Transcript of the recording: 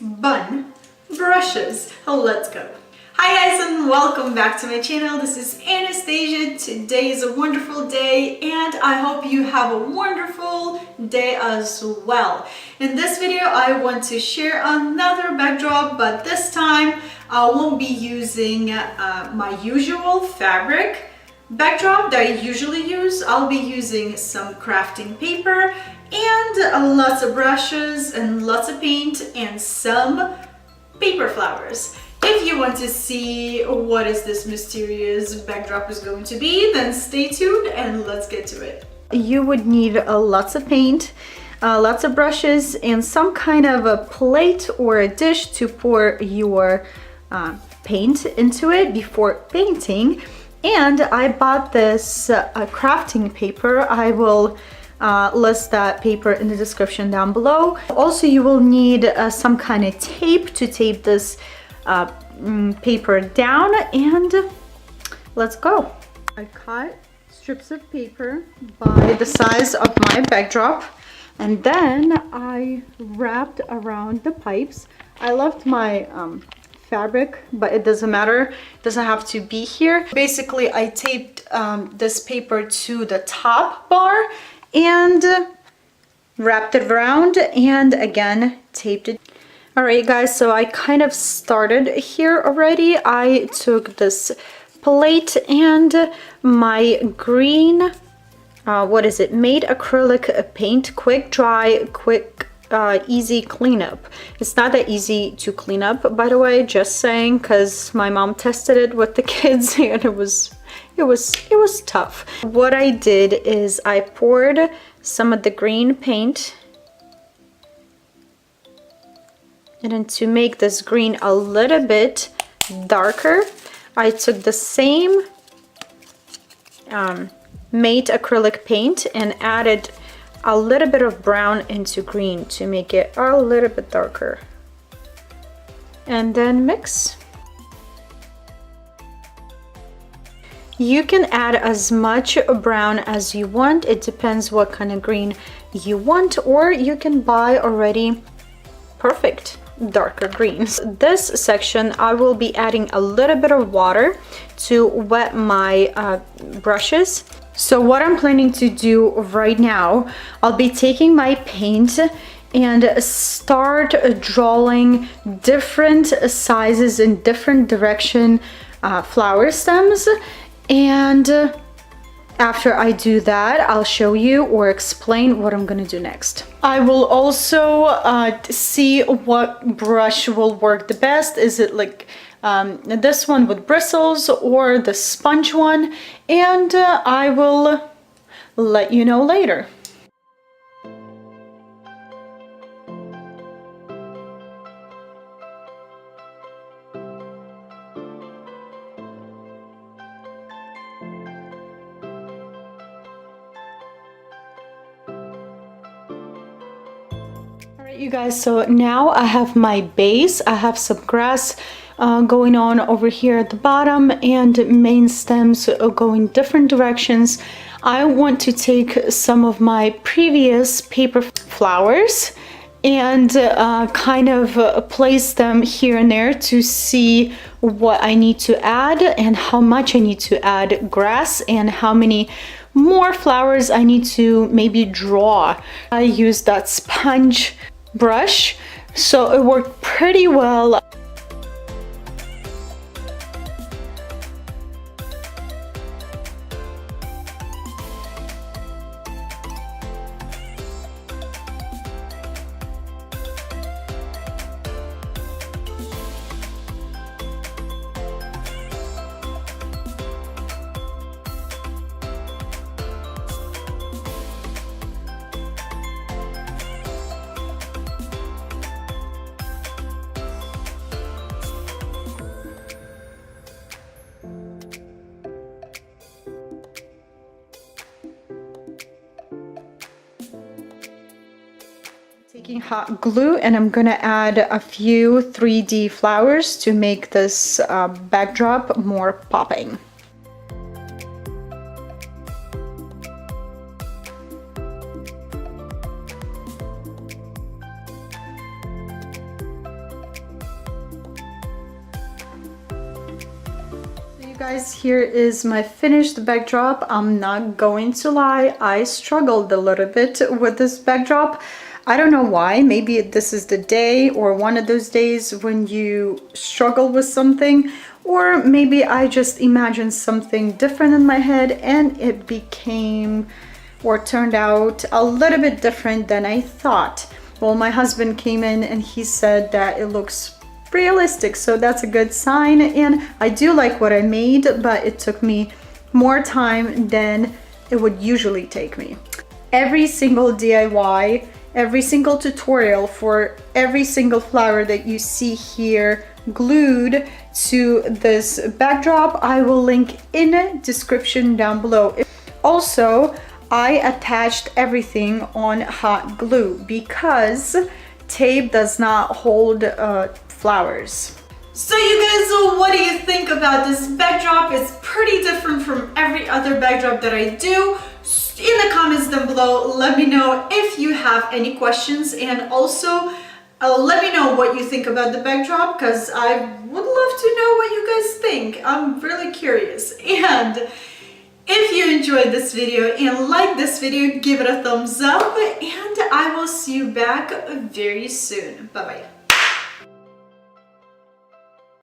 bun, brushes. Let's go. Hi guys and welcome back to my channel. This is Anastasia. Today is a wonderful day and I hope you have a wonderful day as well. In this video I want to share another backdrop, but this time I won't be using my usual fabric backdrop that I usually use. I'll be using some crafting paper and lots of brushes and lots of paint and some paper flowers. If you want to see what is this mysterious backdrop is going to be, then stay tuned and let's get to it. You would need lots of paint, lots of brushes, and some kind of a plate or a dish to pour your paint into it before painting. And I bought this crafting paper. I will list that paper in the description down below. Also, you will need some kind of tape to tape this paper down, and let's go. I cut strips of paper by the size of my backdrop, and then I wrapped around the pipes. I left my fabric, but it doesn't matter, it doesn't have to be here. Basically I taped this paper to the top bar and wrapped it around and again taped it. Alright guys, so I kind of started here already. I took this plate and my green made acrylic paint, quick dry, quick easy cleanup. It's not that easy to clean up, by the way, just saying, because my mom tested it with the kids and it was tough. What I did is I poured some of the green paint, and then to make this green a little bit darker, I took the same matte acrylic paint and added a little bit of brown into green to make it a little bit darker. And then mix. You can add as much brown as you want. It depends what kind of green you want, or you can buy already perfect darker greens. This section I will be adding a little bit of water to wet my brushes. So what I'm planning to do right now, I'll be taking my paint and start drawing different sizes in different direction flower stems, and after I do that, I'll show you or explain what I'm gonna do next. I will also see what brush will work the best. Is it like this one with bristles or the sponge one? And I will let you know later. You guys, so now I have my base. I have some grass going on over here at the bottom and main stems going different directions. I want to take some of my previous paper flowers and kind of place them here and there to see what I need to add and how much I need to add grass and how many more flowers I need to maybe draw. I used that sponge brush, so it worked pretty well. Taking hot glue, and I'm gonna add a few 3D flowers to make this backdrop more popping. You guys, here is my finished backdrop. I'm not going to lie, I struggled a little bit with this backdrop. I don't know why. Maybe this is the day or one of those days when you struggle with something, or maybe I just imagined something different in my head and it became or turned out a little bit different than I thought. Well, my husband came in and he said that it looks realistic, so that's a good sign, and I do like what I made, but it took me more time than it would usually take me. Every single DIY, every single tutorial for every single flower that you see here glued to this backdrop, I will link in the description down below. Also, I attached everything on hot glue because tape does not hold flowers. So you guys, what do you think about this backdrop? It's pretty different from every other backdrop that I do. In the comments down below, let me know if you have any questions, and also let me know what you think about the backdrop, because I would love to know what you guys think. I'm really curious. And if you enjoyed this video and like this video, give it a thumbs up, and I will see you back very soon. Bye bye.